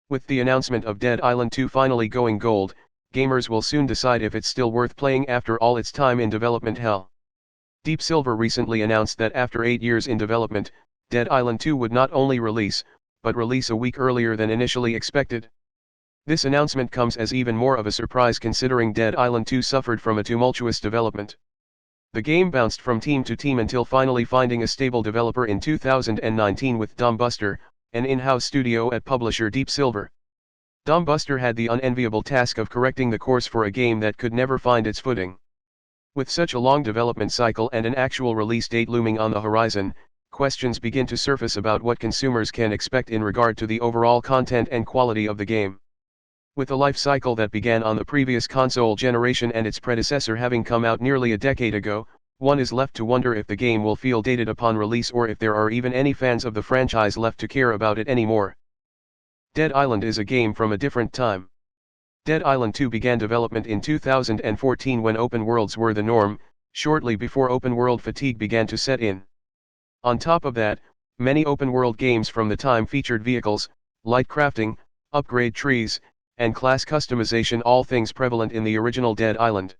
With the announcement of Dead Island 2 finally going gold, gamers will soon decide if it's still worth playing after all its time in development hell. Deep Silver recently announced that after 8 years in development, Dead Island 2 would not only release, but release a week earlier than initially expected. This announcement comes as even more of a surprise considering Dead Island 2 suffered from a tumultuous development. The game bounced from team to team until finally finding a stable developer in 2019 with Dombuster, an in-house studio at publisher Deep Silver. Dombuster had the unenviable task of correcting the course for a game that could never find its footing. With such a long development cycle and an actual release date looming on the horizon, questions begin to surface about what consumers can expect in regard to the overall content and quality of the game. With a life cycle that began on the previous console generation and its predecessor having come out nearly a decade ago, one is left to wonder if the game will feel dated upon release or if there are even any fans of the franchise left to care about it anymore. Dead Island is a game from a different time. Dead Island 2 began development in 2014 when open worlds were the norm, shortly before open world fatigue began to set in. On top of that, many open world games from the time featured vehicles, light crafting, upgrade trees, and class customization, all things prevalent in the original Dead Island.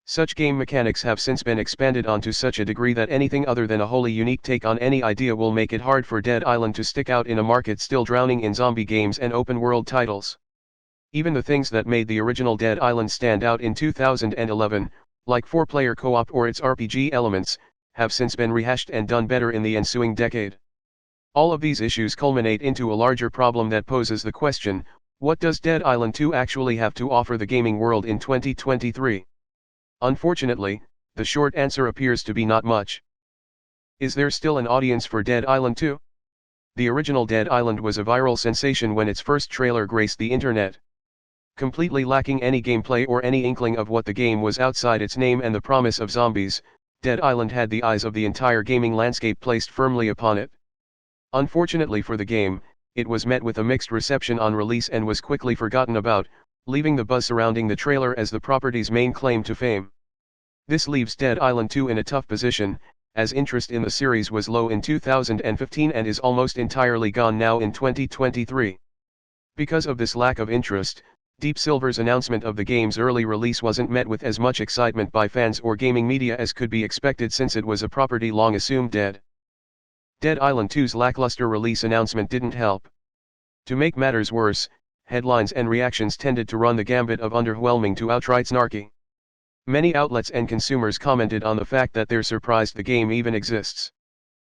Such game mechanics have since been expanded on to such a degree that anything other than a wholly unique take on any idea will make it hard for Dead Island to stick out in a market still drowning in zombie games and open world titles. Even the things that made the original Dead Island stand out in 2011, like 4-player co-op or its RPG elements, have since been rehashed and done better in the ensuing decade. All of these issues culminate into a larger problem that poses the question, what does Dead Island 2 actually have to offer the gaming world in 2023? Unfortunately, the short answer appears to be not much. Is there still an audience for Dead Island 2? The original Dead Island was a viral sensation when its first trailer graced the internet. Completely lacking any gameplay or any inkling of what the game was outside its name and the promise of zombies, Dead Island had the eyes of the entire gaming landscape placed firmly upon it. Unfortunately for the game, it was met with a mixed reception on release and was quickly forgotten about, leaving the buzz surrounding the trailer as the property's main claim to fame. This leaves Dead Island 2 in a tough position, as interest in the series was low in 2015 and is almost entirely gone now in 2023. Because of this lack of interest, Deep Silver's announcement of the game's early release wasn't met with as much excitement by fans or gaming media as could be expected since it was a property long assumed dead. Dead Island 2's lackluster release announcement didn't help. To make matters worse, headlines and reactions tended to run the gambit of underwhelming to outright snarky. Many outlets and consumers commented on the fact that they're surprised the game even exists.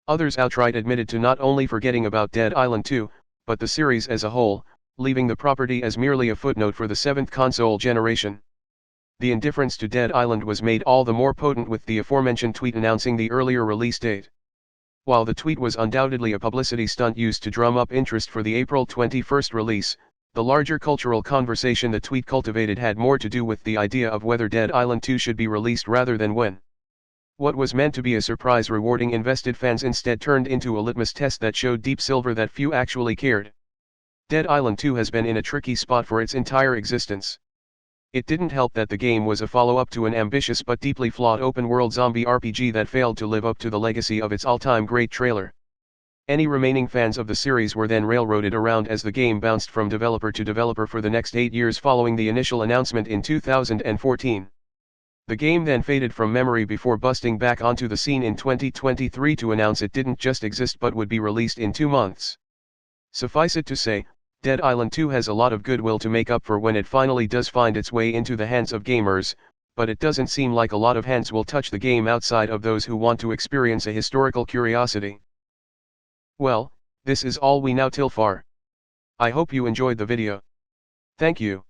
Others outright admitted to not only forgetting about Dead Island 2, but the series as a whole, leaving the property as merely a footnote for the 7th console generation. The indifference to Dead Island was made all the more potent with the aforementioned tweet announcing the earlier release date. While the tweet was undoubtedly a publicity stunt used to drum up interest for the April 21 release, the larger cultural conversation the tweet cultivated had more to do with the idea of whether Dead Island 2 should be released rather than when. What was meant to be a surprise rewarding invested fans instead turned into a litmus test that showed Deep Silver that few actually cared. Dead Island 2 has been in a tricky spot for its entire existence. It didn't help that the game was a follow-up to an ambitious but deeply flawed open-world zombie RPG that failed to live up to the legacy of its all-time great trailer. Any remaining fans of the series were then railroaded around as the game bounced from developer to developer for the next 8 years following the initial announcement in 2014. The game then faded from memory before busting back onto the scene in 2023 to announce it didn't just exist but would be released in 2 months. Suffice it to say, Dead Island 2 has a lot of goodwill to make up for when it finally does find its way into the hands of gamers, but it doesn't seem like a lot of hands will touch the game outside of those who want to experience a historical curiosity. Well, this is all we know till far. I hope you enjoyed the video. Thank you.